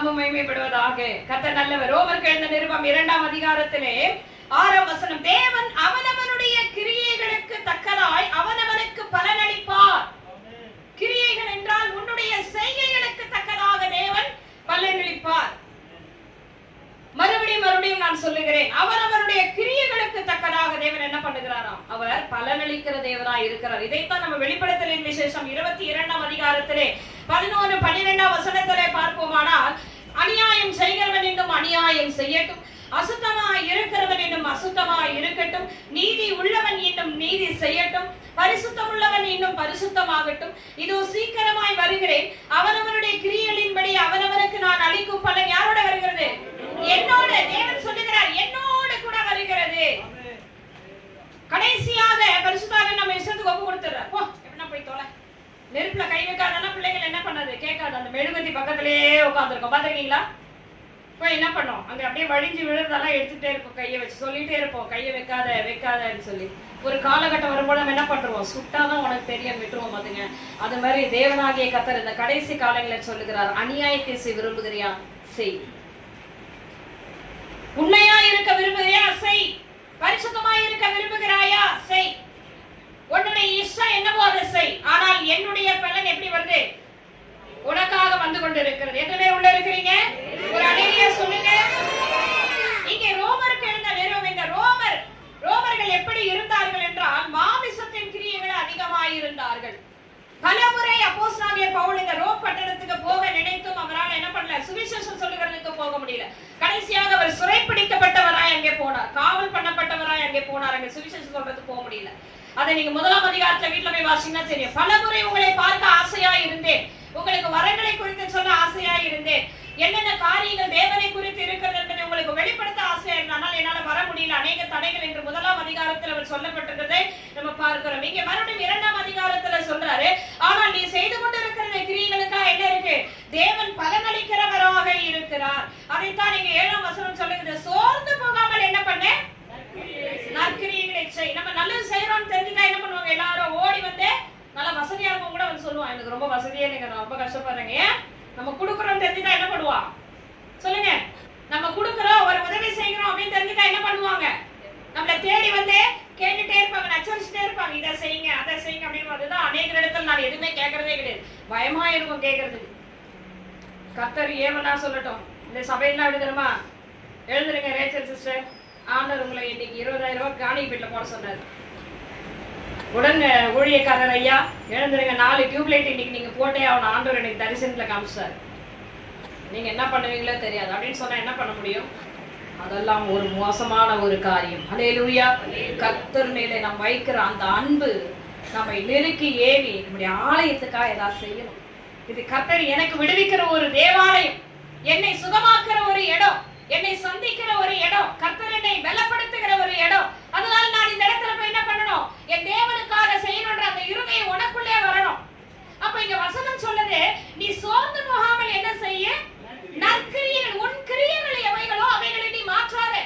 நாமம் மகிமைப்படுவதாக. கர்த்தர் நல்லவர். ரோமருக்கு எழுதின நிருபம் 2ஆம் அதிகாரத்திலே 6ஆம் வசனம், தேவன் அவனவனுடைய கிரியைகளுக்கு தக்கதாய் அவனவனுக்கு பலனளிப்பார். கிரியைகள் என்றால் உன்னுடைய செய்கைகளுக்கு தக்கதாக தேவன் பலனளிப்பார். மறுபடியும் நான் சொல்லுகிறேன், அவரவருடைய கிரியைகளுக்கு தக்கதாக தேவன் என்ன பண்ணுகிறாராம்? அவர் பலனளிக்கிற தேவனாய் இருக்கிறார். இதைத்தான் நம்ம வெளிப்படுத்தலின் விசேஷம் 22ஆம் அதிகாரத்திலே 11, 12ஆம் வசனத்திலே பார்ப்போமானால், அநியாயம் செய்கிறவன் இன்னும் அநியாயம் செய்யட்டும், அசுத்தமாய் இருக்கிறவன் இன்னும் அசுத்தமாய் இருக்கட்டும், நீதி உள்ளவன் இன்னும் நீதி செய்யட்டும், பரிசுத்தம் உள்ளவன் இன்னும் பரிசுத்தமாகட்டும், இதோ சீக்கிரமாய் வருகிறேன், அவனவனுடைய கிரியைகளின்படி அவனவனுக்கு நான் அளிக்கும் பலன் யாரோட வருகிறது? என்னோட. தேவன் சொல்லுகிறார், என்னோட கூட வருகிறது. கடைசியாக பரிசுத்தாக நம்ம இஷ்டத்துக்கு ஒப்பு கொடுத்துறார். போ, எப்படின்னா போய் தோலை. நெருப்புல கை வைக்காதன்னா பிள்ளைகள் என்ன பண்ணாது? கேட்காது. அந்த மெழுகுவர்த்தி பக்கத்திலேயே உட்காந்துருக்கோம். பாத்துருக்கீங்களா? இப்போ என்ன பண்ணோம்? அங்க அப்படியே வழிஞ்சு விழுறதெல்லாம் எடுத்துட்டே இருப்போம், கையை வச்சு சொல்லிட்டே இருப்போம், கையை வைக்காத வைக்காதன்னு சொல்லி. ஒரு காலகட்டம் வரும்போது நம்ம என்ன பண்றோம்? சுட்டாதான் உனக்கு தெரியும் விட்டுருவோம். பாத்துங்க, அது மாதிரி தேவனாகிய கர்த்தர் இந்த கடைசி காலங்களில் சொல்லுகிறார், அநியாயத்தை செய் விரும்புகிறியா? செய். உண்மையா இருக்க விரும்புகிறியா? செய். பரிசுத்தமாய் இருக்க விரும்புகிறாயா? செய். உன்னுடைய இஷ்டம் என்னவோ அதை செய். ஆனால் என்னுடைய பலன் எப்படி வருது? உனக்காக வந்து கொண்டு இருக்கிறது. எத்தனை பேர் உள்ள இருக்கிறீங்க? ஒரு அநேகியா சொல்லுங்க. இங்கே ரோமருக்கு எழுந்த நிருபம், இந்த ரோமர்கள் எப்படி இருந்தார்கள் என்றால், மாமிசத்தின் கிரியைகள் அதிகமாய் இருந்தார்கள். பலமுறை அப்போஸ்தலனாகிய பவுல் இந்த ரோம் பட்டணத்துக்கு போக நினைத்தும் அவரால் என்ன பண்ணல? சுவிசேஷம் சொல்லுகிறதுக்கு போக முடியல. கடைசியாக அவர் சிறைப்பிடிக்கப்பட்டவராய் அங்கே போனார், காவல் பண்ணப்பட்டவராய் அங்கே போனார். அங்கே சுவிசேஷம் சொல்றதுக்கு போக முடியல. அதை நீங்க 1ஆம் அதிகாரத்துல வீட்டுல போய் வாசிங்கன்னா தெரியும். பலமுறை உங்களை பார்க்க ஆசையா இருந்தேன், உங்களுக்கு வரங்களை குறித்து சொல்ல ஆசையா இருந்தேன், என்னென்ன காரியங்கள் தேவனை குறித்து இருக்கிறது என்பதை உங்களுக்கு வெளிப்படுத்த ஆசையா இருந்தால் என்னால வர முடியல, அநேக தடைகள் என்று 1ஆம் அதிகாரத்தில் அவர் சொல்லப்பட்டிருக்கிறதை நம்ம பார்க்கிறோம். இங்க மறுபடியும் 2ஆம் அதிகாரத்துல சொல்றாரு, ஆனால் நீ செய்து கொண்டிருக்கிற கிரியைகளுக்கா என்ன இருக்கு? தேவன் பலனளிக்கிறவராக இருக்கிறார். அதைத்தான் நீங்க 7ஆம் வசனம் சொல்லுகிறது, சோர்ந்து போகாமல் என்ன பண்ண? நற்கிரியைகளை செய். நம்ம நல்லது செய்யறோம்னு தெரிஞ்சுட்டா என்ன பண்ணுவாங்க? எல்லாரும் ஓடி வந்து, நல்லா வசதியா இருக்கும் கூட வந்து சொல்லுவான், எனக்கு ரொம்ப வசதியா இல்லைங்க, நான் ரொம்ப கஷ்டப்படுறேங்க. ஏன்? நம்ம கொடுக்குறோம் தெரிஞ்சுட்டா என்ன பண்ணுவா? சொல்லுங்க. நம்ம கொடுக்குறோம், ஒரு உதவி செய்யறோம் அப்படின்னு தெரிஞ்சுட்டா என்ன பண்ணுவாங்க? நம்மளை தேடி வந்து கேட்டுட்டே இருப்பாங்க, நச்சரிச்சுட்டே இருப்பாங்க, இதை செய்யுங்க அதை செய்யுங்க அப்படின்னு. அதுதான் அநேக இடத்துல நான் எதுவுமே கேட்கறதே கிடையாது, பயமா இருக்கும் கேட்கறதுக்கு. கர்த்தர் ஏவனா சொல்லட்டும், இந்த சபையெல்லாம் எழுதுறமா? எழுதுருங்க ரேச்சல் சிஸ்டர், ஆண்டவர் உங்களை இன்னைக்கு 20,000 ரூபாய் காணிக்கை வீட்டில் போட சொன்னார். உடனே ஊழியக்காரர் ஐயா எழுந்துருங்க, 4 டியூப்லைட் இன்னைக்கு நீங்க போட்டே அவன் ஆண்டவர் எனக்கு தரிசனத்துல காமிச்சார், நீங்க என்ன பண்ணுவீங்களோ தெரியாது அப்படின்னு சொன்னா என்ன பண்ண முடியும்? அதெல்லாம் ஒரு மோசமான ஒரு காரியம். ஹல்லேலூயா. கர்த்தர் மேலே நாம் வைக்கிற அந்த அன்பு நம்மை நெருக்கி ஏவி நம்முடைய ஆலயத்துக்காக ஏதாவது செய்யணும். இது கர்த்தர் எனக்கு விடுவிக்கிற ஒரு தேவாலயம், என்னை சுகமாக்குற ஒரு இடம், என்னை சந்திக்கிற ஒரு இடம், கர்த்தர் என்னை பலப்படுத்துகிற ஒரு இடம். அதனால நான் இந்த இடத்துல போய் என்ன பண்ணணும்? என் தேவனுக்காக செய்யணுன்ற அந்த இருதயம் உனக்குள்ளே வரணும். அப்ப இங்க வசனம் சொல்லுது, நீ சோர்ந்து போகாமல் என்ன செய்ய? நற்கிரியைகள், உன் கிரியைகள் எவைகளோ அவைகளை நீ மாற்றாதே.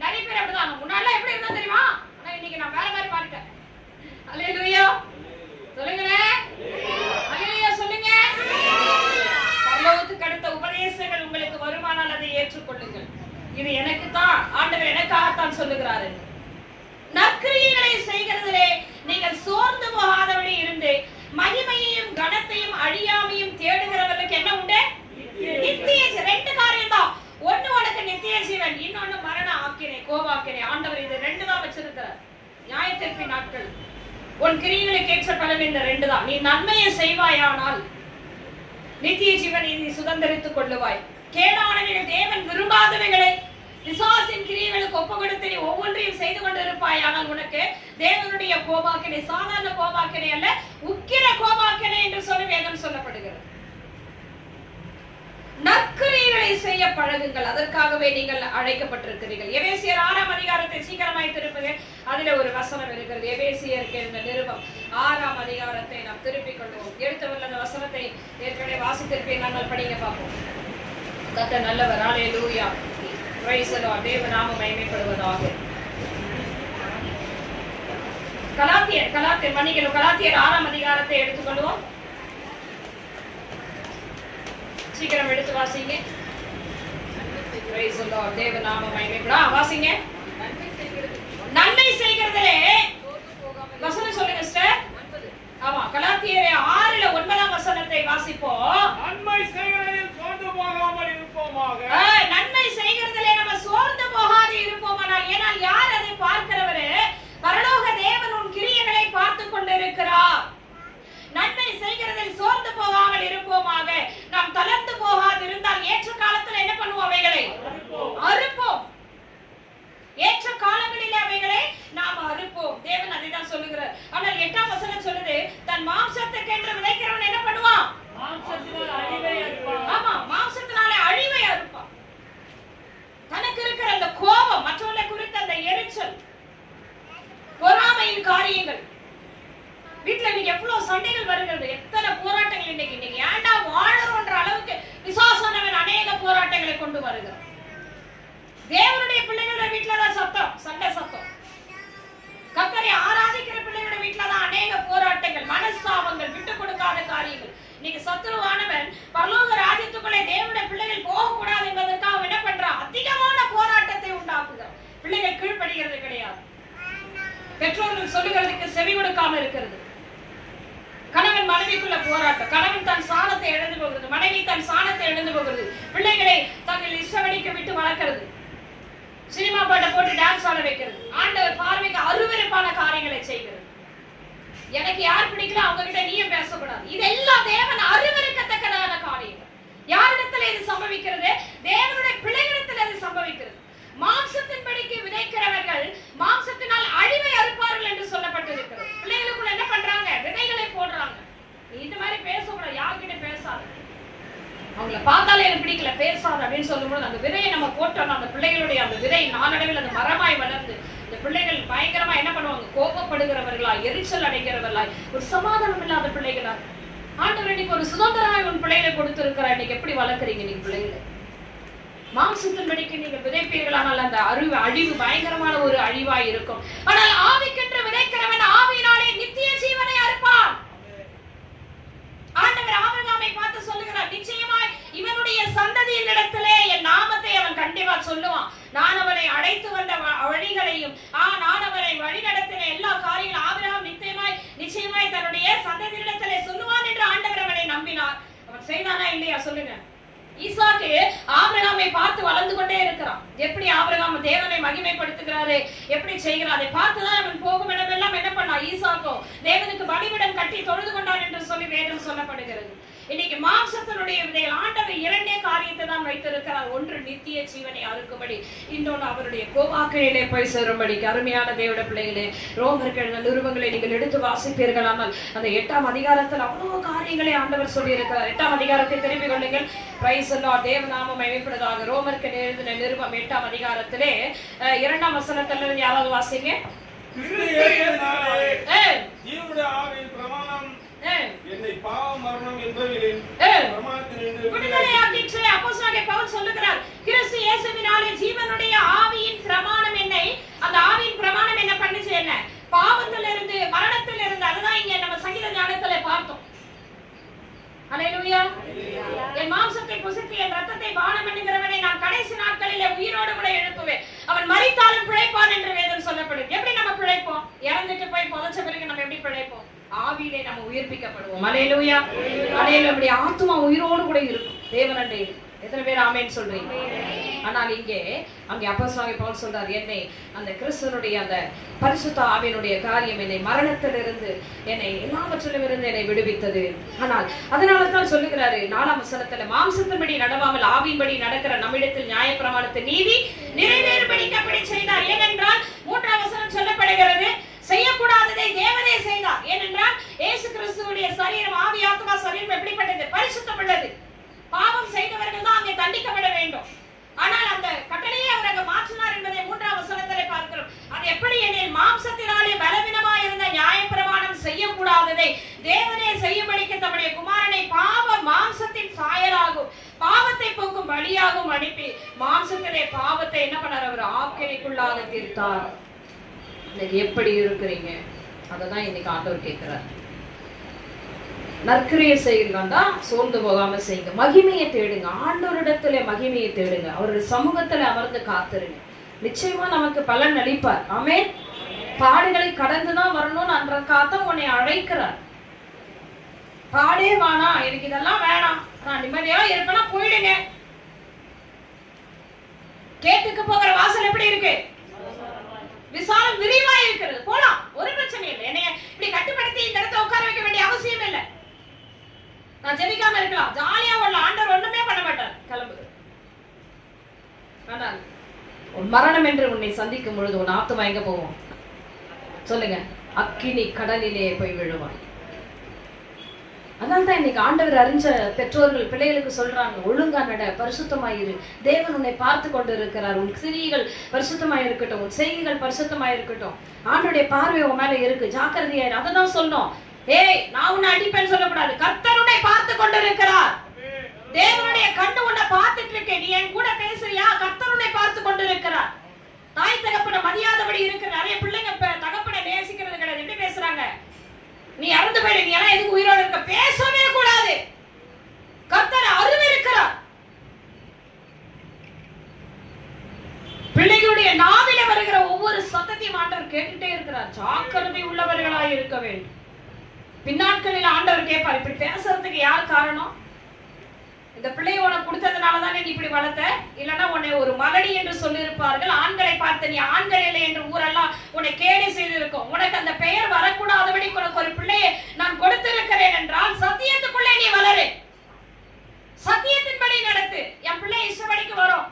நிறைய பேர் அப்படிதான். முன்னாடி எப்படி இருந்தா தெரியுமா? ஆனா இன்னைக்கு நான் வேற மாதிரி மாறிட்டேன். அல்லேலூயா சொல்லுங்களேன். அல்லேலூயா சொல்லுங்க. பரலோகத்துக்கு அடுத்த உபதேசங்கள் உங்களுக்கு வருமானால் அதை ஏற்றுக்கொள்ளுங்கள். இது எனக்கு தான், ஆண்டவர் எனக்காகத்தான் சொல்லுகிறாரு. நற்கிரியைகளை செய்கிறதிலே நீங்கள் சோர்ந்து போகாதபடி இருந்து மகிமையையும் கனத்தையும் அழியாமையும் தேடுகிறவர்களுக்கு என்ன உண்டு? நித்திய ஜீவன். 2 காரியம் தான். ஒண்ணு உனக்கு நித்திய ஜீவன், இன்னொன்னு மரண ஆக்கினை, கோபாக்கினை. ஆண்டவர் இது 2 தான் வச்சிருக்கிறார். நியாயத்தீர்ப்பின் நாட்கள் உன் கிரியைகளுக்கு ஏற்ற பலன் இந்த 2 தான். நீ நன்மையை செய்வாயானால் நித்திய ஜீவனை நீ சுதந்திரித்துக் கொள்ளுவாய். கேடானவைகள், தேவன் விரும்பாதவைகளை விசுவாசின் கிரியைகளுக்கு ஒப்பு கொடுத்து நீ ஒவ்வொன்றையும் செய்து கொண்டிருப்பாய். ஆனால் உனக்கு தேவனுடைய கோபாக்கினை சாதாரண கோபாக்கினை அல்ல, உக்கிர கோபாக்கினை என்று சொல்லி வேதம் சொல்லப்படுகிறது. நற்கிரியைகளை செய்ய பழகுங்கள், அதற்காகவே நீங்கள் அழைக்கப்பட்டிருக்கிறீர்கள். எபேசியர் 6ஆம் அதிகாரத்தை சீக்கிரமாய் திருப்புங்க. அதுல ஒரு வசனம் இருக்கிறது. எபேசியருக்கு இருந்த நிருபம் 6ஆம் அதிகாரத்தை நாம் திருப்பிக் கொள்வோம். எடுத்தவர்கள் அந்த வசனத்தை ஏற்கனவே வாசித்திருப்பேன், நாங்கள் படிங்க பார்ப்போம். கர்த்தர் நல்லவர். அல்லேலூயா. Praise the lord. தேவ நாமம் மகிமைப்படுவதாக. கலாத்தியர் மன்னிக்கணும், கலாத்தியர் 6ஆம் அதிகாரத்தை எடுத்துக்கொள்வோம். சீக்கிரம் எடுத்து வாசிங்க. Praise the Lord. தேவ நாமம் மகிமைப்படட்டும். வாசிங்க. நன்மை செய்கிறதிலே வசனம் சொல்லுங்க சிஸ்டர். ஆமா, கலாத்தியர் 6:9 வசனத்தை வாசிப்போம். நன்மை செய்கிறதில் சோர்ந்து போகாமல் இருப்போமாக. நன்மை செய்கிறதிலே நம்ம சோர்ந்து போகாது இருப்போமானால், ஏனால் யார் அதை பார்க்கிறவரு? பரலோக தேவன் உன் கிரியைகளை பார்த்து கொண்டிருக்கிறார். நன்மை செய்கிறதில் சோர்ந்து போகாமல் இருப்போமாக. நாம் தளர்ந்து போகாது இருந்தால் ஏற்ற காலத்தில் என்ன பண்ணுவோம்? அவைகளை அறுப்போம். ஏற்ற காலங்களில் அவைகளை நாம் அறுப்போம். தேவன் அதை தான் சொல்லுகிறார். ஆனால் 8ஆம் வசனம் சொல்லுது, தன் மாம்சத்துக்கென்று விதைக்கிறவன் என்ன பண்ணுவான்? மாம்சத்தினால் அழிவை அறுப்பான். ஆமா, மாம்சத்தினாலே அழிவை அறுப்பான். தனக்கு இருக்கிற அந்த கோபம், மற்றவர்களை குறித்த அந்த எரிச்சல், பொறாமையின் காரியங்கள், வீட்டுல இன்னைக்கு எவ்வளவு சண்டைகள் வருகிறது, எத்தனை போராட்டங்கள் இன்னைக்கு ஏண்டா வாழறோன்ற அளவுக்கு பிசாசானவன் அநேக போராட்டங்களை கொண்டு வருகிறார். தேவனுடைய பிள்ளைகளுடைய வீட்டுலதான் சத்தம், சண்டை சத்தம். கர்த்தரை ஆராதிக்கிற பிள்ளைகளுடைய வீட்டுலதான் அநேக போராட்டங்கள், மனஸ்தாபங்கள், விட்டு கொடுக்காத காரியங்கள். இன்னைக்கு சத்துருவானவன் பரலோக ராஜ்யத்துக்குள்ளே தேவனுடைய பிள்ளைகள் போகக்கூடாது என்பதற்காக என்ன பண்றான்? அதிகமான போராட்டத்தை உண்டாக்குகிறான். பிள்ளைகள் கீழ்ப்படுகிறது கிடையாது. பெற்றோர்கள் சொல்லுகிறதுக்கு செவி கொடுக்காம இருக்கிறது. கணவன் மனைவிக்குள்ள போராட்டம், கணவன் தன் சாணத்தை இழந்து போகிறது, மனைவி தன் சாணத்தை இழந்து போகிறது, பிள்ளைகளை தங்கள் இஷ்டவழிக்க விட்டு வளர்க்கிறது, சினிமா பாட்டை போட்டு டான்ஸ் ஆட வைக்கிறது, ஆண்டவர் பார்வைக்கு அருவருப்பான காரியங்களை செய்கிறது. எனக்கு யார் பிடிக்கல அவங்க கிட்ட நீயும் பேசக்கூடாது. இதெல்லாம் தேவன் அருவருக்கத்தக்கதான காரியங்கள். யாரிடத்துல இது சம்பவிக்கிறது? தேவனுடைய பிள்ளைகளிடத்தில் இது சம்பவிக்கிறது. மாம்சத்தின்படிக்கு விதைக்கிறவர்கள் மாம்சத்தினால் அழிவை அறுப்பார்கள் என்று சொல்லப்பட்டிருக்கிறது. பிள்ளைகளுக்குள்ள என்ன பண்றாங்க? விதைகளை போடுறாங்க. இந்த மாதிரி பேசக்கூடாது, யார்கிட்ட பேசாத, அவங்கள பார்த்தாலே எனக்கு பிடிக்கல, பேசாத அப்படின்னு சொல்லும்போது அந்த விதையை நம்ம போட்டோம். அந்த பிள்ளைகளுடைய அந்த விதை நாளடைவில் அந்த மரமாய் வளர்ந்து இந்த பிள்ளைகள் பயங்கரமா என்ன பண்ணுவாங்க? கோபப்படுகிறவர்களாய், எரிச்சல் அடைகிறவர்களாய், ஒரு சமாதானம் இல்லாத பிள்ளைகளா. ஆண்டவர் இன்னைக்கு ஒரு சுதந்திரமாய் உன் பிள்ளைகளை கொடுத்திருக்கிறார். இன்னைக்கு எப்படி வளர்க்குறீங்க நீங்க பிள்ளைகளை? மாம்சத்தின்படிக்கு நீங்க விதைப்பீர்களானால் அந்த அழிவு பயங்கரமான ஒரு அழிவாய் இருக்கும். ஆனால் ஆவிக்கென்று விதைக்கிறவன் ஆவியினாலே நித்திய ஜீவனை அறுப்பான். ஆண்டவர் ஆபிரகாமை பார்த்து சொல்லுகிறார், நிச்சயமாய் இவனுடைய சந்ததியினிடத்திலே என் நாமத்தை அவன் கண்டிப்பா சொல்லுவான். நான் அவனை அழைத்து வந்த வழிகளையும் நான் அவனை வழிநடத்தின எல்லா காரியங்களும் ஆபிரகாம் நிச்சயமாய் தன்னுடைய சந்ததியினிடத்திலே சொல்லுவான் என்று ஆண்டவர் அவனை நம்பினார். அவன் செய்தானா இல்லையா? சொல்லுங்க. ஈசாக்கு ஆபிரகாமை பார்த்து வளர்ந்து கொண்டே இருக்கிறான். எப்படி ஆபிரகாம் தேவனை மகிமைப்படுத்துகிறாரு, எப்படி செய்கிறார், அதை பார்த்துதான் அவன் போகும் இடமெல்லாம் என்ன பண்ணா? ஈசாக்கோ தேவனுக்கு பலிபீடம் கட்டி தொழுது கொண்டான் என்று சொல்லி வேதம் சொல்லப்படுகிறது. இன்னைக்கு மாம்சத்தினுடைய விதைகள் ஆண்டவர் இரண்டே காரியத்தை தான் வைத்திருக்கிறார். ஒன்று நித்திய ஜீவனை அறுக்கும்படி, இன்னொன்று அவருடைய கோவாக்கையிலே போய் சேரும்படி. அருமையான தேவனுடைய பிள்ளைகளே, ரோமர்கள் நிருபங்களை நீங்கள் எடுத்து வாசிப்பீர்களானால் அந்த 8ஆம் அதிகாரத்தில் அவ்வளவு காரியங்களை ஆண்டவர் சொல்லி இருக்கிறார். 8ஆம் அதிகாரத்தை திருப்பிக் கொள்ளுங்கள். Price the Lord. தேவநாமம் மகிமைப்படுவதாக. ரோமருக்கு எழுதின நிருபம் 8ஆம் அதிகாரத்திலே 2ஆம் வசனத்திலிருந்து யாராவது வாசிங்க. என்னை பாவம் மரணம் என்பதில் விடுதலையாக்கிற்று. அப்போஸ்தலனாகிய பவுல் சொல்லுகிறார், கிறிஸ்து இயேசுவினாலே ஜீவனுடைய ஆவியின் பிரமாணம் என்னை, அந்த ஆவியின் பிரமாணம் என்ன பண்ணுச்சு? என்ன? பாவத்திலிருந்து மரணத்திலிருந்து. அதுதான் இங்க நம்ம சங்கீத ஞானத்திலே பார்த்தோம். அல்லேலூயா. என் மாம்சத்தை புசித்து என் ரத்தத்தை பானம் பண்ணுகிறவனை நான் கடைசி நாட்களிலே உயிரோடு கூட எழுப்புவேன். அவன் மரித்தாலும் பிழைப்பான் என்று வேதம் சொல்லப்படுது. எப்படி நம்ம பிழைப்போம்? இறந்துட்டு போய் புதைச்ச பிறகு நம்ம எப்படி பிழைப்போம்? ஆவியிலே நம்ம உயிர்ப்பிக்கப்படுவோம். அல்லேலூயா. அல்லேலூயா. நம்முடைய ஆத்துமா உயிரோடு கூட இருக்கும் தேவனண்டை. எத்தனை பேர் ஆமென் சொல்றீங்க? ஆனால் அங்கே அப்போஸ்தலனாகிய பவுல் சொல்றார், என்னை அந்த கிறிஸ்துவனுடைய அந்த பரிசுத்த ஆவியினுடைய காரியம் என்னை மரணத்திலிருந்து, என்னை எல்லாவற்றிலும் இருந்து என்னை விடுவித்தது. ஆனால் அதனால தான் சொல்லுகிறாரு 4ஆம் வசனத்துல, மாம்சத்தின்படி நடவாமல் ஆவியின்படி நடக்கிற நம்மிடத்தில் நியாயப்பிரமாணத்தின் நீதி நிறைவேறும்படி அப்படி செய்தார். ஏனென்றால் 3ஆம் வசனம் சொல்லப்படுகிறது, செய்யக்கூடாததை தேவனே செய்தார். ஏனென்றால் இயேசு கிறிஸ்துவுடைய சரீரம், ஆவி ஆத்மா சரீரம் எப்படிப்பட்டது? பரிசுத்தம் உள்ளது. பாவம் செய்தவர்கள் தான் அங்கே தண்டிக்கப்பட வேண்டும். ஆனால் அந்த கட்டளையை அவர் அங்கு மாற்றினார் என்பதை 3ஆம் வசனத்திலே பார்க்கிறோம். அது எப்படி எனில், மாம்சத்தினாலே பலவீனமாய் இருந்த நியாயப்பிரமாணம் செய்யக்கூடாததை தேவனே செய்யும்படிக்கு தம்முடைய குமாரனை பாவ மாம்சத்தின் சாயலாகும் பாவத்தை போக்கும் வழியாகவும் அனுப்பி மாம்சத்திலே பாவத்தை என்ன பண்ணார்? அவர் ஆக்கினைக்குள்ளாக தீர்த்தார். இன்னைக்கு எப்படி இருக்கிறீங்க? அததான் இன்னைக்கு ஆண்டவர் கேட்கிறார். நற்கிரியை செய்யுங்கன்னா சோர்ந்து போகாம செய்யுங்க. மகிமையை தேடுங்க. ஆண்டவரிடத்துல மகிமையை தேடுங்க. அவருடைய சமூகத்துல அமர்ந்து காத்துருங்க. நிச்சயமா நமக்கு பலன் அளிப்பார். ஆமென். பாடுகளை கடந்துதான் வரணும்னு அன்றக்காக உன்னை அழைக்கிறார். பாடே வானா, எனக்கு இதெல்லாம் வேணாம், நான் நிம்மதியா இருக்கணும், போயிடுங்க. கேட்டுக்கு போகிற வாசல் எப்படி இருக்கு? விசாலம் விரிவா இருக்கிறது. போலாம், ஒரு பிரச்சனை இல்லை. என்னைய இப்படி கட்டுப்படுத்தி இந்த இடத்துல உட்கார வைக்க வேண்டிய அவசியம் இல்லை. நான் ஜெபிக்காம இருக்கலாம், ஜாலியா உள்ள ஆண்டவர் ஒண்ணுமே பண்ண மாட்டார். கிளம்புது. ஆனால் மரணம் என்று உன்னை சந்திக்கும் பொழுது உன் ஆத்துமா எங்க போவோம் சொல்லுங்க? அக்கினி கடலிலே போய் விழுவான். அதனால்தான் இன்னைக்கு ஆண்டவர் அறிஞ்ச பெற்றோர்கள் பிள்ளைகளுக்கு சொல்றாங்க, ஒழுங்கா நட, பரிசுத்தமாயிரு, தேவன் உன்னை பார்த்து கொண்டு இருக்கிறார், உன் கிரியைகள் பரிசுத்தமாயிருக்கட்டும், உன் செய்கைகள் பரிசுத்தமாயிருக்கட்டும், ஆண்டவருடைய பார்வை உன் மேல இருக்கு, ஜாக்கிரதையாயிரு. அததான் சொன்னோம். ஏய், நான் உன்னை அடிப்பேன்னு சொல்லக்கூடாது. கர்த்தர் உன்னை பார்த்து கொண்டு இருக்கிறார். தேவனுடைய கண்ணு உன்னை பார்த்துட்டு இருக்கு. நீ என் கூட பேசுறியா? கர்த்தர் உன்னை பார்த்து கொண்டு இருக்கிறார். தாய் தகப்பனை மதியாதபடி இருக்கிற நிறைய பிள்ளைங்க தகப்பனை நேசிக்கிறது கிடையாது. எப்படி பேசுறாங்க? நீ இறந்து போயிடு, நீ எல்லாம் எதுக்கு உயிரோடு இருக்க? பேசவே கூடாது. கர்த்தர் அருள் இருக்கிறார். பிள்ளைகளுடைய நாவில வருகிற ஒவ்வொரு சத்தத்தையும் ஆண்டவர் கேட்டுட்டே இருக்கிறார். ஜாக்கிரதை உள்ளவர்களாய் இருக்க வேண்டும். பின்னாட்களில் ஆண்டவர் கேட்பார், இப்படி பேசுறதுக்கு யார் காரணம்? இந்த பிள்ளையை உனக்கு கொடுத்ததுனாலதானே நீ இப்படி வளர்த்த, இல்லைன்னா உன்னை ஒரு மலடி என்று சொல்லியிருப்பார்கள். ஆண்களை பார்த்து நீ ஆண்கள் இல்லை என்று ஊரெல்லாம் உன்னை கேலி செய்திருக்கும். உனக்கு அந்த பெயர் வரக்கூடாதபடி உனக்கு ஒரு பிள்ளையை நான் கொடுத்திருக்கிறேன் என்றால் சத்தியத்துக்குள்ளே நீ வளரு, சத்தியத்தின்படி நடத்து. என் பிள்ளை இஷ்டப்படிக்கு வரும்.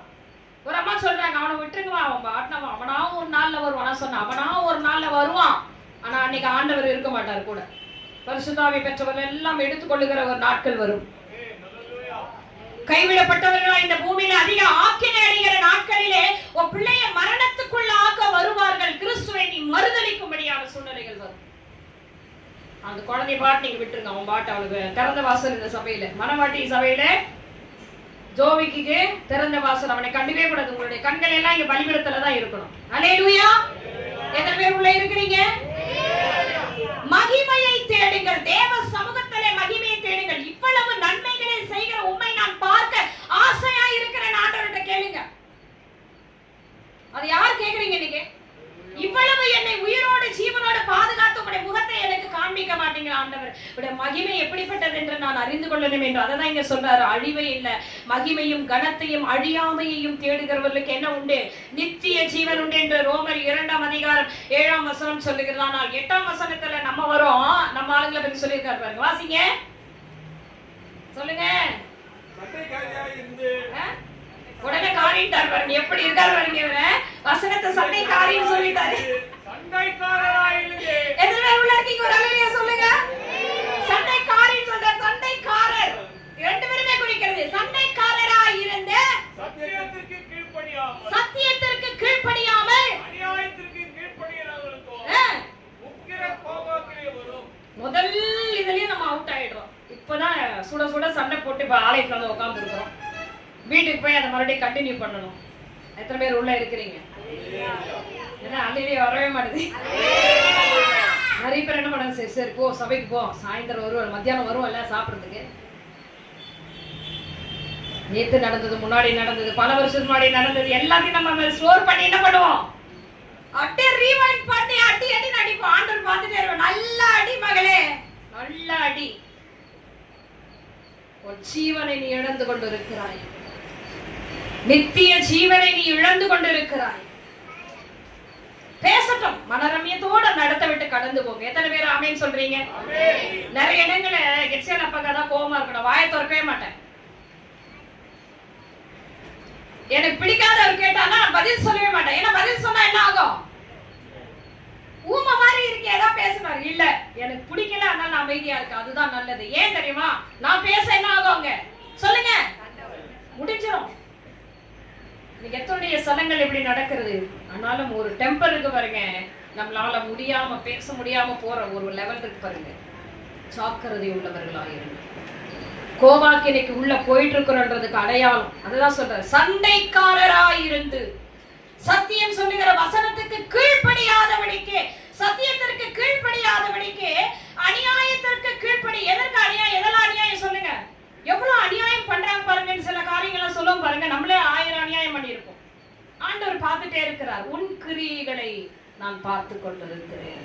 ஒரு அம்மா சொல்றாங்க, அவனை விட்டுருங்கவா, அவன் பாட்டினவன், அவனாவும் ஒரு நாள்ல வருவான். சொன்ன அவனாவும் ஒரு நாள்ல வருவான். ஆனா அன்னைக்கு ஆண்டவர் இருக்க மாட்டார் கூட. பரிசுத்தாவி பெற்றவர்கள் எல்லாம் எடுத்துக்கொள்ளுகிற ஒரு நாட்கள் வரும். கைவிடப்பட்டவர்களா இந்த பூமியில அதிக ஆக்கினை அடைகிற நாட்களிலே உன் பிள்ளைய மரணத்துக்குள்ள ஆக்க வருவார்கள். கிறிஸ்துவை நீ மறுதலிக்கும்படியான சூழ்நிலைகள் வரும். அந்த குழந்தை பாட்டு நீங்க விட்டுருங்க. அவன் பாட்டு அவளுக்கு திறந்த வாசல். இந்த சபையில மனவாட்டி சபையில ஜோவிக்கு திறந்த வாசல். அவனை கண்டுவே கூடாது. உங்களுடைய கண்கள் எல்லாம் இங்க பலிபீடத்துலதான் இருக்கணும். அல்லேலூயா. எத்தனை பேர் உள்ள இருக்கிறீங்க? மகிமையை தேடுங்கள். தேவ சமூகத்திலே மகிமையை தேடுங்கள். இவ்வளவு நன்மைகளை செய்கிற உம்மை நான் பார்க்க ஆசையா இருக்கிறேன் ஆண்டவர்கிட்ட கேளுங்க. அது யார் கேக்குறீங்க நீங்க? இவ்வளவு என்னை உயிரோடு ஜீவனோடு பாதுகாத்து உங்களுடைய முகத்தை எனக்கு காண்பிக்க மாட்டீங்க ஆண்டவர். உடைய மகிமை எப்படிப்பட்டது என்று நான் அறிந்து கொள்ளணும் என்று. அதை தான் இங்க சொல்றாரு. அழிவை இல்லை, மகிமையும் கனத்தையும் அழியாமையையும் தேடுகிறவர்களுக்கு என்ன உண்டு? நித்திய ஜீவன் உண்டு என்று ரோமர் 2ஆம் அதிகாரம் 7ஆம் வசனம் சொல்லுகிறது. ஆனால் 8ஆம் வசனத்துல நம்ம வரோம், நம்ம ஆளுங்களை பத்தி சொல்லியிருக்காரு பாருங்க. வாசிங்க, சொல்லுங்க. உடனே காரிட்டார் பாருங்க. எப்படி இருக்காரு பாருங்க. வசனத்தை சண்டைக்காரின்னு சொல்லிட்டாரு. எத்தனை பேர் உள்ள இருக்கீங்க? ஒரு அல்லேலூயா சொல்லுங்க. சண்டைக்காரின்னு சொல்ற. சண்டைக்காரர் ரெண்டு பேருமே குறிக்கிறது. சண்டைக்காரராய் இருந்த சத்தியத்திற்கு கீழ்ப்படியாமல் அநியாயத்திற்கு கீழ்ப்படியாதவர்களுக்கு உக்கிர கோபத்திலே வரும். முதல் இதுலயே நம்ம அவுட் ஆயிடுறோம். இப்பதான் சுட சுட சண்டை போட்டு இப்ப ஆலயத்துல வந்து உட்கார்ந்து இருக்கிறோம். வீட்டுக்கு போய் அதை மறுபடியும் கண்டினியூ பண்ணணும். எத்தனை பேர் உள்ள இருக்கிறீங்க? ஏன்னா அல்லேலூயா வரவே மாட்டேது. நிறைய பேர் என்ன பண்ணாங்க, சரி சரி போ சபைக்கு போ, சாயந்தரம் வருவோம், மத்தியானம் வருவோம் இல்ல சாப்பிட்றதுக்கு. நேத்து நடந்தது, முன்னாடி நடந்தது, பல வருஷத்துக்கு முன்னாடி நடந்தது எல்லாத்தையும் நம்ம ஸ்டோர் பண்ணி என்ன பண்ணுவோம்? அப்படியே ரீவைண்ட் பண்ணி அடி அடி நடிப்போம். ஆண்டவர் பார்த்துட்டே இருவோம். நல்ல அடி மகளே, நல்ல அடி. உன் ஜீவனை நீ இழந்து கொண்டு இருக்கிறாய். நித்திய ஜீவனை நீ இழந்து கொண்டு இருக்கிறாய். பேசட்டும், மனரமியத்தோட நடத்த விட்டு கடந்து போங்க. எத்தனை பேர் ஆமேன்னு சொல்றீங்க? நிறைய இடங்கள எச்சல் அப்பதான் கோபமா இருக்கணும். வாயை திறக்கவே மாட்டேன். எனக்கு பிடிக்காதவர் கேட்டானா பதில் சொல்லவே மாட்டேன். ஏன்னா பதில் சொன்னா என்ன ஆகும்? ஊமை மாதிரி இருக்கு, ஏதாவது பேசுவாரு. இல்ல எனக்கு பிடிக்கல, அதனால நான் அமைதியா இருக்கேன். அதுதான் நல்லது. ஏன் தெரியுமா? நான் பேச என்ன ஆகுங்க சொல்லுங்க, முடிஞ்சிடும். நீங்க எத்தனைய சலங்கள் இப்படி நடக்கிறது. ஆனாலும் ஒரு டெம்பர் இருக்கு பாருங்க. நம்மளால முடியாம பேச முடியாம போற ஒரு லெவல் இருக்கு பாருங்க. ஜாக்கிரதை உள்ளவர்களாயிருங்க. கோபாக்கினைக்கு உள்ள போயிட்டு இருக்கிறோன்றதுக்கு அடையாளம் அதுதான் சொல்ற. சண்டைக்காரராயிருந்து சத்தியம் சொல்லுகிற வசனத்துக்கு கீழ்ப்படியாதபடிக்கு, சத்தியத்திற்கு கீழ்ப்படியாதபடிக்கு, அநியாயத்திற்கு கீழ்ப்படி. எதற்கு அநியாயம் நான் பார்த்து கொண்டிருக்கிறேன்.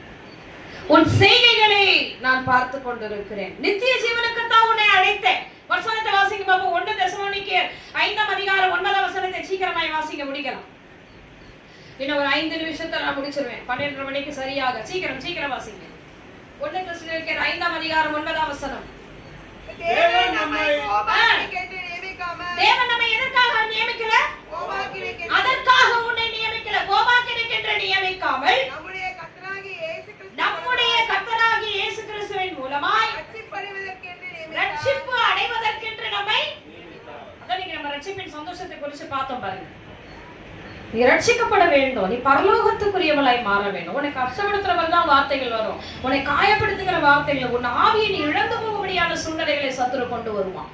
உன் செய்கைகளை நான் பார்த்து கொண்டிருக்கிறேன். நித்திய ஜீவனுக்கு தான் உன்னை அழைத்தேன். வசனத்தை வாசிங்க பாப்போம். 1 தெசலோனிக்கேயர் 5ஆம் அதிகாரம் 9ஆம் வசனத்தை சீக்கிரமாய் வாசிங்க, முடிக்கலாம். இன்னும் ஒரு 5 நிமிஷத்துல நான் முடிச்சிருவேன். 12:30 மணிக்கு சரியாக. சீக்கிரம் வாசிங்க. 1 தெசலோனிக்கேயர் 5ஆம் அதிகாரம் 9ஆம் வசனம். தேவன் நம்மை எதற்காக நியமிக்கல? அதற்காக உன்னை நியமிக்கல. கோபாக்கிற்கென்று நியமிக்காமல் நம்முடைய கர்த்தராகிய இயேசு கிறிஸ்துவின் மூலமாய் ரட்சிப்பு அடைவதற்கென்று நம்மை, அதான் நம்ம ரட்சிப்பின் சந்தோஷத்தை குறித்து பார்த்தோம் பாருங்க. நீ ரட்சிக்கப்பட வேண்டும், நீ பரலோகத்துக்குரியவளாய் மாற வேண்டும். உன்னை கஷ்டப்படுத்துறவர் தான் வார்த்தைகள் வரும், உன்னை காயப்படுத்துகிற வார்த்தைகள், உன் ஆவியை நீ இழந்து போகும்படியான சூழ்நிலைகளை சத்துரு கொண்டு வருவான்.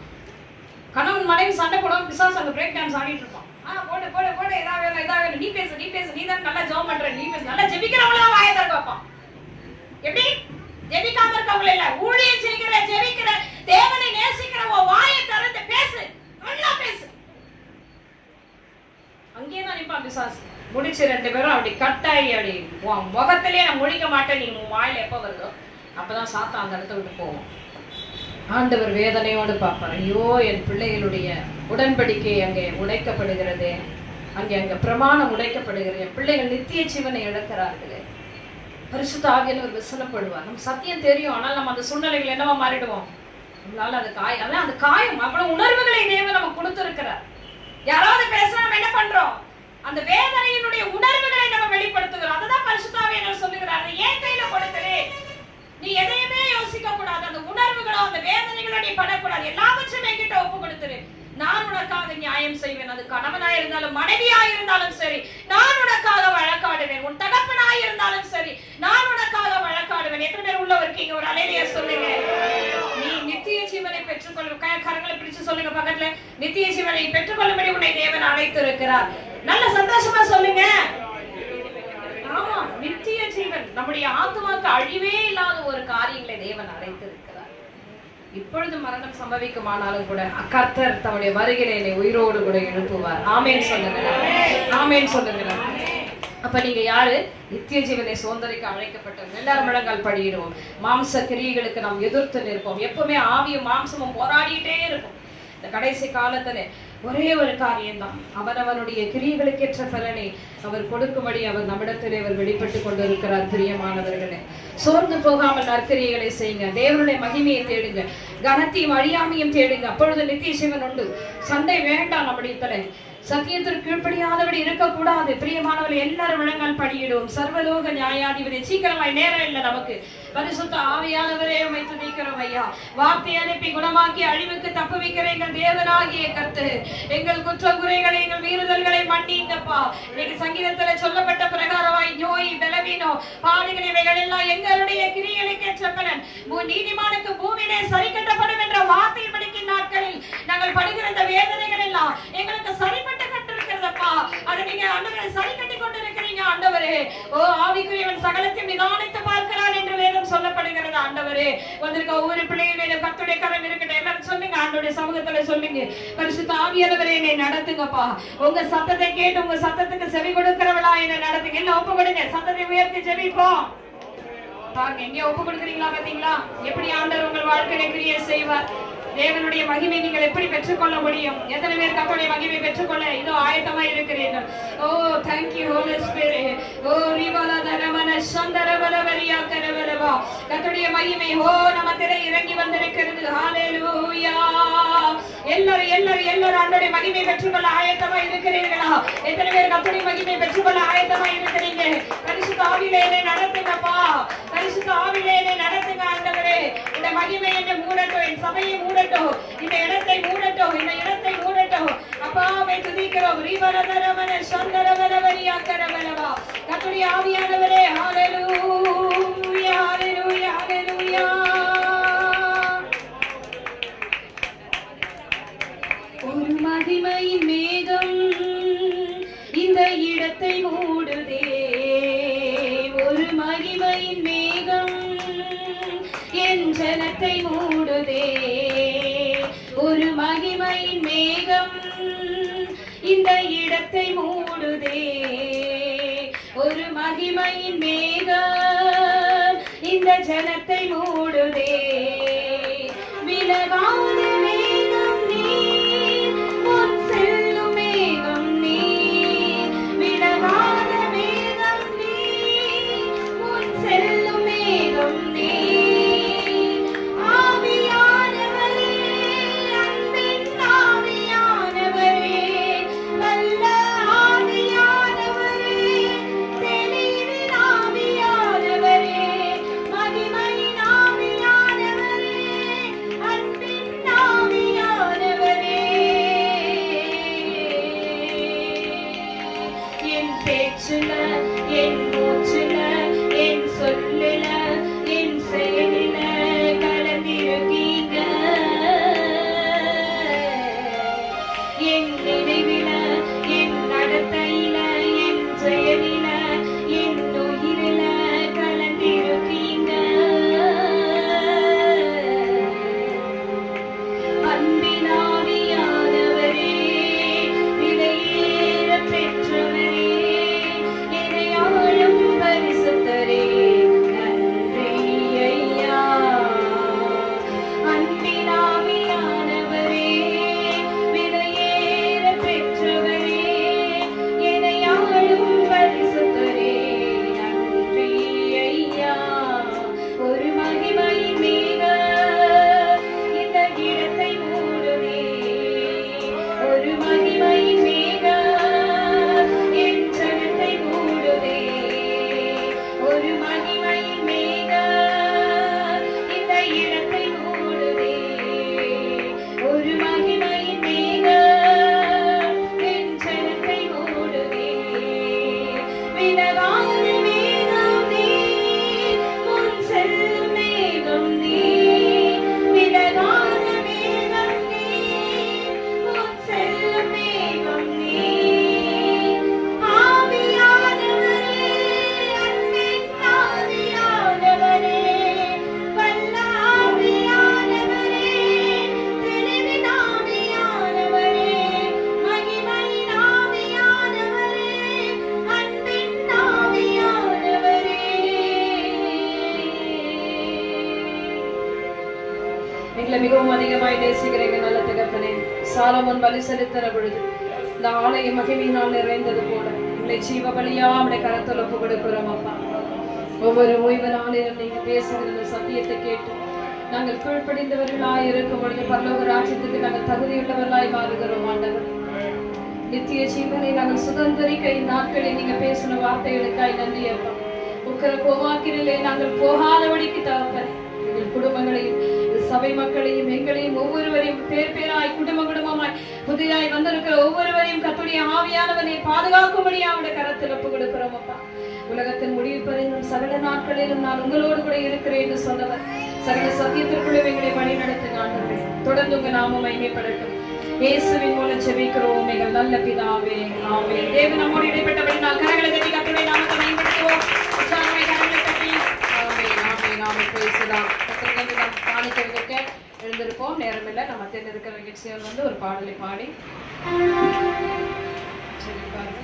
கணவன் மனைவி சண்டை போடாம பிசாசு அங்க பிரேக் டான்ஸ் ஆடிட்டு இருப்பான். போடு போடு போடு, இதா வேணும், நீ பேசு, நீ தான் நல்லா ஜெபம் பண்ற, நீ பேசு. நல்லா ஜெபிக்கிறவங்களா வாயை திறக்க வைப்பான். எப்படி? ஜெபிக்காம இருக்கவங்கள இல்ல, ஊழியம் செய்கிற, ஜெபிக்கிற, தேவனை நேசிக்கிற வாயை திறந்து பேசு, நல்லா பேசு. அங்கேயே தான் நிப்பான் பிசாசு. முடிச்சு 2 பேரும் அப்படி கட்டாயி அப்படி முகத்திலேயே நான் முழிக்க மாட்டேன், நீ உன் வாயில எப்ப வருதோ அப்பதான் சாத்தா அந்த இடத்த விட்டு போவோம். ஆண்டவர் வேதனையோடு பார்ப்பார். ஐயோ, என் பிள்ளைகளுடைய உடன்படிக்கை அங்கே உடைக்கப்படுகிறது, அங்கே பிரமாணம் உடைக்கப்படுகிறது, என் பிள்ளைகள் நித்திய ஜீவனை இழக்கிறார்களே. பரிசுத்த ஆவியானவர் விசனப்படுவார். நம்ம சத்தியம் தெரியும், ஆனால் நம்ம அந்த சூழ்நிலைகள் என்னவா மாறிடுவோம். நம்மளால அது அதான் அந்த காயம், அவ்வளவு உணர்வுகளை தேவன் நமக்கு கொடுத்திருக்கிறார். யாராவது பேச நம்ம என்ன பண்றோம்? அந்த வேதனையினுடைய உணர்வுகளை நம்ம வெளிப்படுத்துகிறோம். அதுதான் பரிசுத்த ஆவியானவர் சொல்லுகிறார், ஏன் கையில கொடுக்கிறேன், நீ எதையுமே யோசிக்க கூடாது, அந்த உணர்வுகளோ அந்த வேதனைகளோ நீ படக்கூடாது, எல்லாவற்றையும் என்கிட்ட ஒப்பு கொடுத்துரு, நான் உனக்காக நியாயம் செய்வேன். அது கணவனாய் இருந்தாலும் மனைவியாய் இருந்தாலும் சரி, நான் உனக்காக வழக்காடுவேன். உன் தகப்பனாய் இருந்தாலும் சரி, நான் உனக்காக வழக்காடுவேன். எத்தனை பேர் உள்ள இருக்கீங்க? ஒரு அலையிலேயே சொல்லுங்க. நீ நித்திய ஜீவனை பெற்றுக்கொள்ளும். கரங்களை பிடிச்சு சொல்லுங்க பக்கத்துல, நித்திய ஜீவனை பெற்றுக்கொள்ளும்படி உன்னை தேவன் அழைத்து இருக்கிறார். நல்ல சந்தோஷமா சொல்லுங்க. ஆமா, நித்திய ஜீவன், நம்முடைய ஆத்மாவுக்கு அழிவே இல்லாத ஒரு காரியங்களை தேவன் அழைத்து இருக்கிறார். இப்பொழுது மரணம் சம்பவிக்குமானாலும் கூட கர்த்தர் தம்முடைய வருகையிலே என்னை உயிரோடு கூட எழுப்புவார். ஆமேன் சொல்லுகிறார். ஆமேன் சொல்லுகிறார். அப்ப நீங்க யாரு? நித்திய ஜீவனை சுதந்திரிக்க அழைக்கப்பட்டவங்க. எல்லாரும் முழங்கால் படியிடுவோம். மாம்ச கிரியைகளுக்கு நாம் எதிர்த்து நிற்போம். எப்பவுமே ஆவியும் மாம்சமும் போராடிட்டே இருக்கும். இந்த கடைசி காலத்துல ஒரே ஒரு காரியம்தான், அவனுடைய கிரியைகளுக்கேற்ற பலனை அவர் கொடுக்கும்படி அவர் நம்மிடத்திலே அவர் வெளிப்பட்டு கொண்டிருக்கிறார். பிரியமானவர்களே, சோர்ந்து போகாமல் நற்கிரியைகளை செய்யுங்க. தேவனுடைய மகிமையை தேடுங்க, கனத்தையும் அழியாமையும் தேடுங்க. அப்பொழுது நித்திய ஜீவன் உண்டு. சண்டை வேண்டாம். நம்முடைய தலை சத்தியத்திற்கு கீழ்ப்படியாதபடி இருக்கக்கூடாது. பிரியமானவர்கள், எல்லாரும் முழங்கால் படியிடுவோம். சர்வலோக நியாயாதிபதி, சீக்கிரமாய், நேரம் இல்லை நமக்கு. பரிசுத்த ஆவியானவரே உம்மை துதிக்கிறோம் ஐயா. வார்த்தை அனுப்பி குணமாக்கி அழிவுக்கு தப்புவிக்கிற எங்கள் தேவனாகிய கர்த்தர், எங்கள் குற்ற குறைகளை எங்கள் மீறுதல்களை மன்னிங்கப்பா. இன்னைக்கு சங்கீதத்துல சொல்லப்பட்ட பிரகாரமாய் நோய் பலவீனம் பாடுகிற இவைகள் எல்லாம் எங்களுடைய கிரியைகளுக்கு ஏற்ற பலன் நீதிமானுக்கு பூமியிலே சரி கட்டப்படும் என்ற வார்த்தை படிக்கும் நாட்களில் நாங்கள் படுகிற இந்த வேதனைகள் எல்லாம் எங்களுக்கு சரிப்பட்டு கட்டிருக்கிறதப்பா. அதை நீங்க ஆண்டவரை சரி கட்டி கொண்டிருக்கிறீங்க ஆண்டவரே. ஓ, ஆவிக்குரியவன் சகலத்தை நிதானித்து பார்க்கிறான் என்று வேதம் சொல்லப்படுகிறது ஆண்டவரே. வந்திருக்க ஒவ்வொரு பிள்ளைகளுடைய கர்த்தருடைய கரம் இருக்கட்டும். எல்லாரும் சொல்லுங்க, ஆண்டவருடைய சமூகத்துல சொல்லுங்க, பரிசுத்த ஆவியானவரே என்னை நடத்துங்கப்பா. உங்க சத்தத்தை கேட்டு உங்க சத்தத்துக்கு செவி கொடுக்கிறவளா என்னை நடத்துங்க. என்ன ஒப்பு கொடுங்க, சத்தத்தை உயர்த்தி ஜெபிப்போம். பாருங்க, எங்க ஒப்பு கொடுக்குறீங்களா? பாத்தீங்களா எப்படி ஆண்டவர் உங்கள் வாழ்க்கையில கிரியை செய்வார். தேவனுடைய மகிமை நீங்கள் எப்படி பெற்றுக்கொள்ள முடியும்? எத்தனை பேர் கர்த்தருடைய மகிமை பெற்றுக்கொள்ள இதோ ஆயத்தமா இருக்கிறீர்கள்? ஓ, thank you Holy Spirit. ஓ, ரிவல தரமன சந்தரவல வரியா கரவலவா. கர்த்தருடைய மகிமை ஓ நமத்திலே இறங்கி வந்திருக்கிறது. ஹalleluya. எல்லாரும் ஆண்டவருடைய மகிமை பெற்றுக்கொள்ள ஆயத்தமா இருக்கிறீர்களா? எத்தனை பேர் கர்த்தருடைய மகிமை பெற்றுக்கொள்ள ஆயத்தமா இருக்கிறீங்க? பரிசுத்த ஆவியிலே என்னை நடத்துங்கப்பா. பரிசுத்த ஆவியிலே என்னை நடத்துங்க ஆண்டவரே. இந்த மகிமை என்னை மூடட்டும், என் சபையை மூடட்டும், இந்த இடத்தை மூடட்டும், இந்த இடத்தை மூடட்டும். அப்பாவை துதிக்கிறோம். ரிவரதரமன சந்தரவரவரியா கரவலவா. கர்த்தருடைய ஆவியானவரே, ஹalleluya, ஹalleluya, ஹalleluya. ஒரு மகிமையின் மேகம் இந்த இடத்தை மூடுதே. ஒரு மகிமையின் மேகம் என் ஜனத்தை மூடுதே. ஒரு மகிமையின் மேகம் இந்த இடத்தை மூடுதே. ஒரு மகிமையின் மேகம் இந்த ஜனத்தை மூடுதே. விலகாத மேகம் நீர், முன் செல்லும் மேகம் நீர். விலகாத மேகம் நீர், முன் செல்லும் மேகம் நீர். ஆவியானவரே, அன்பின் ஆவியானவரே, வல்ல ஆவியானவரே, தெளிவின் ஆவியானவரே, மகிமையின் ஆவியானவரே, அன்பின் ஆவியானவரே. என் பேச்சுல, என் மூச்சுல, என் சொல்லுல, என் செயலில கலந்திருக்கீங்க. என் நினைவில, என் நடத்தையில, என் செயலில, என் உயிரில கலந்திருக்கீங்க. அன்பின் ஆவியானவரே, விலையேற பெற்றவரே, என்னை ஆளும் பரிசுத்தரே, நன்றி ஐயா. அன்பின் ஆவியானவரே, விலையேற பெற்றவரே, என்னை ஆளும் பரிசுத்தரே, நன்றி ஐயா. ஒரு மகிமையின் மேகம் இந்த இடத்தை மூடுதே. ஒரு மகிமையின் மேகம் என் ஜனத்தை மூடுதே. ஒரு மகிமையின் மேகம் இந்த இடத்தை மூடுதே. ஒரு மகிமையின் மேகம் என் ஜனத்தை மூடுதே. விலகாத மேகம் நீர், முன் செல்லும் மேகம் நீர். விலகாத மேகம் நீர், முன் செல்லும் மேகம் நீர். ஆவியானவரே, அன்பின் ஆவியானவரே, வல்ல ஆவியானவரே, தெளிவின் ஆவியானவரே, மகிமையின் ஆவியானவரே, அன்பின் ஆவியானவரே. எங்களை மிகவும் அதிகமாய் நேசிக்கிற எங்கள் நல்ல தகப்பனே, சாலமோன் பலி செலுத்தின பொழுது இந்த ஆலய மகிமையினால் நிறைந்தது போல எங்களை ஜீவ பலியா உடைய கரத்தில் ஒப்பு கொடுக்கிறோம் அப்பா. ஒவ்வொரு ஓய்வு நாளிலும் நீங்க பேசுகிற இந்த சத்தியத்தை கேட்டு நாங்கள் கீழ்ப்படிந்தவர்களாய் இருக்கும் பொழுது பரலோக ராஜ்யத்துக்கு நாங்கள் தகுதியுள்ளவர்களாய் மாறுகிறோம் ஆண்டவர். நித்திய ஜீவனை நாங்கள் சுதந்திரிக்க இந்நாட்களில் நீங்க பேசின வார்த்தைகளுக்காய் நன்றி அப்பா. உக்கர கோவாக்கினிலே நாங்கள் போகாதபடிக்கு தகப்பனே, எங்கள் குடும்பங்களையும் சபை மக்களையும் எங்களையும் ஒவ்வொருவரையும் பேர் பேராய் குடும்ப குடும்பமாய் புதிதாய் வந்திருக்கிற ஒவ்வொருவரையும் கர்த்தருடைய ஆவியானவனை பாதுகாக்கும்படியா அவருடைய கரத்தில் ஒப்பு கொடுக்கிறோம் அப்பா. உலகத்தின் முடிவு பரிந்தும் சகல நாட்களிலும் நான் உங்களோடு கூட இருக்கிறேன் என்று சொன்னவர் சகல சத்தியத்திற்குள்ளே எங்களை வழி நடத்துங்க ஆண்டவரே. தொடர்ந்து உங்க நாமம் மகிமைப்படட்டும். இயேசுவின் மூலம் ஜெபிக்கிறோம் எங்கள் நல்ல பிதாவே, ஆமென். தேவன் நம்மோடு இடைப்பட்டபடி நான் கரங்களை தட்டி கர்த்தருடைய நாமத்தை மகிமைப்படுத்துவோம். உற்சாகமாய் கரங்களை தட்டி ஆமென், ஆமென், ஆமென். praise the Lord. கர்த்தருக்கு நாம் காணிக்கை வைக்க எழுந்திருப்போம். நேரமில்லை. நம்ம தேர்ந்தெடுக்கிற நிகழ்ச்சியால் ஒரு பாடலை பாடி சரி பாருங்க.